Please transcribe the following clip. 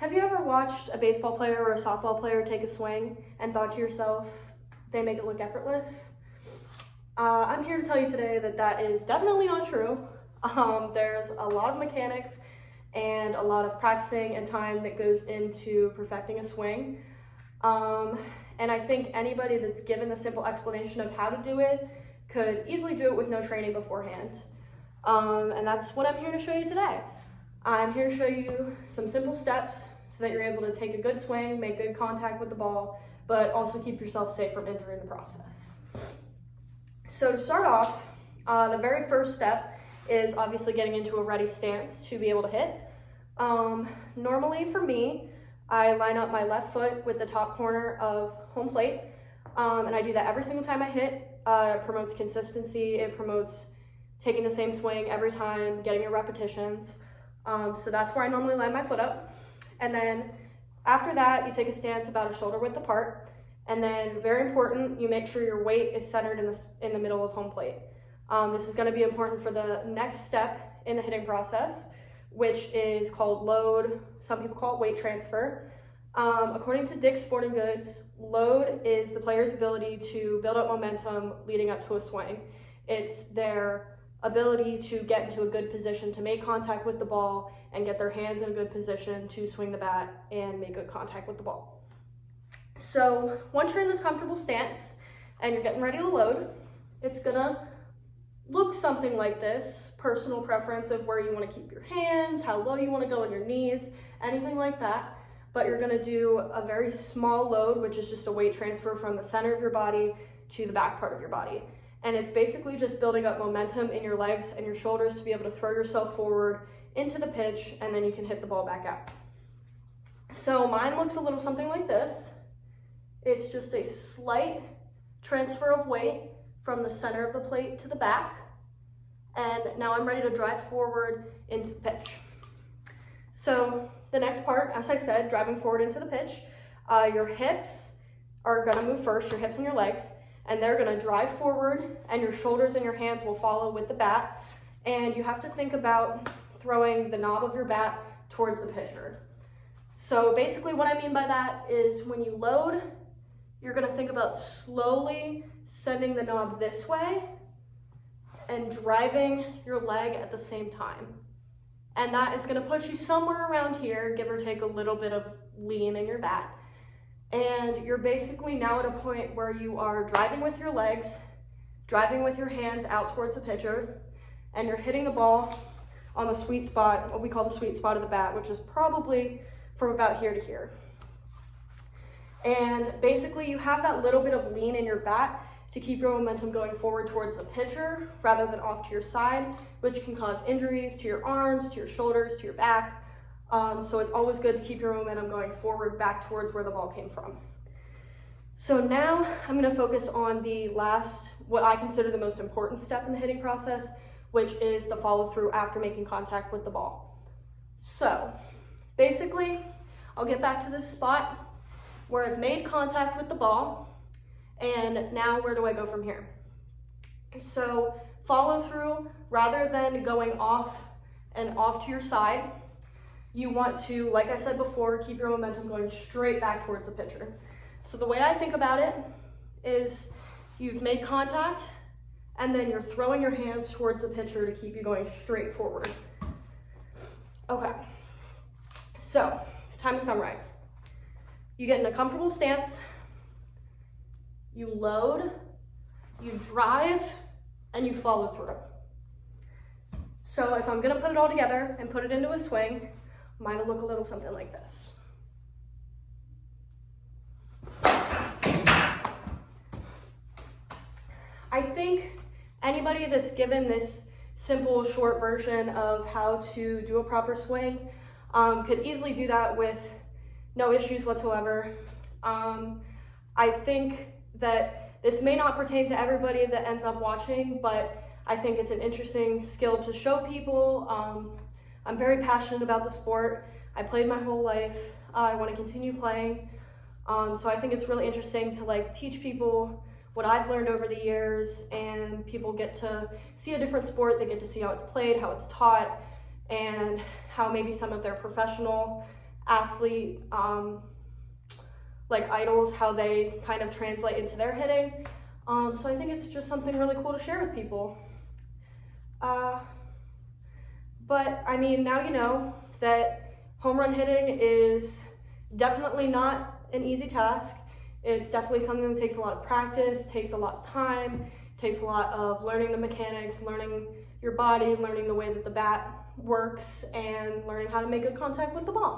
Have you ever watched a baseball player or a softball player take a swing and thought to yourself, they make it look effortless? I'm here to tell you today that that is definitely not true. There's a lot of mechanics and a lot of practicing and time that goes into perfecting a swing. And I think anybody that's given a simple explanation of how to do it could easily do it with no training beforehand. And that's what I'm here to show you today. I'm here to show you some simple steps so that you're able to take a good swing, make good contact with the ball, but also keep yourself safe from injury in the process. So to start off, the very first step is obviously getting into a ready stance to be able to hit. Normally for me, I line up my left foot with the top corner of home plate, and I do that every single time I hit. It promotes consistency, it promotes taking the same swing every time, getting your repetitions. So that's where I normally line my foot up. And then after that, you take a stance about a shoulder width apart. And then very important, you make sure your weight is centered in the middle of home plate. This is gonna be important for the next step in the hitting process, which is called load. Some people call it weight transfer. According to Dick's Sporting Goods, load is the player's ability to build up momentum leading up to a swing. It's their ability to get into a good position to make contact with the ball and get their hands in a good position to swing the bat and make good contact with the ball. So once you're in this comfortable stance and you're getting ready to load, it's gonna look something like this. Personal preference of where you want to keep your hands, how low you want to go on your knees, anything like that. But you're going to do a very small load, which is just a weight transfer from the center of your body to the back part of your body. And it's basically just building up momentum in your legs and your shoulders to be able to throw yourself forward into the pitch, and then you can hit the ball back out. So mine looks a little something like this. It's just a slight transfer of weight from the center of the plate to the back. And now I'm ready to drive forward into the pitch. So the next part, as I said, driving forward into the pitch, your hips are gonna move first, your hips and your legs, and they're gonna drive forward, and your shoulders and your hands will follow with the bat. And you have to think about throwing the knob of your bat towards the pitcher. So basically what I mean by that is when you load, you're gonna think about slowly sending the knob this way and driving your leg at the same time. And that is gonna push you somewhere around here, give or take a little bit of lean in your bat. And you're basically now at a point where you are driving with your legs, driving with your hands out towards the pitcher, and you're hitting the ball on the sweet spot, what we call the sweet spot of the bat, which is probably from about here to here. And basically you have that little bit of lean in your bat to keep your momentum going forward towards the pitcher rather than off to your side, which can cause injuries to your arms, to your shoulders, to your back. So it's always good to keep your momentum going forward back towards where the ball came from. So now I'm gonna focus on the last, what I consider the most important step in the hitting process, which is the follow through after making contact with the ball. So basically, I'll get back to this spot where I've made contact with the ball, and now where do I go from here? So follow through, rather than going off and off to your side, you want to, like I said before, keep your momentum going straight back towards the pitcher. So the way I think about it is you've made contact and then you're throwing your hands towards the pitcher to keep you going straight forward. Okay, so time to summarize. You get in a comfortable stance, you load, you drive, and you follow through. So if I'm gonna put it all together and put it into a swing, mine will look a little something like this. I think anybody that's given this simple, short version of how to do a proper swing could easily do that with no issues whatsoever. I think that this may not pertain to everybody that ends up watching, but I think it's an interesting skill to show people. I'm very passionate about the sport. I played my whole life. I want to continue playing. So I think it's really interesting to teach people what I've learned over the years, and people get to see a different sport. They get to see how it's played, how it's taught, and how maybe some of their professional athlete like idols, how they kind of translate into their hitting. So I think it's just something really cool to share with people. But I mean, now you know that home run hitting is definitely not an easy task. It's definitely something that takes a lot of practice, takes a lot of time, takes a lot of learning the mechanics, learning your body, learning the way that the bat works, and learning how to make good contact with the ball.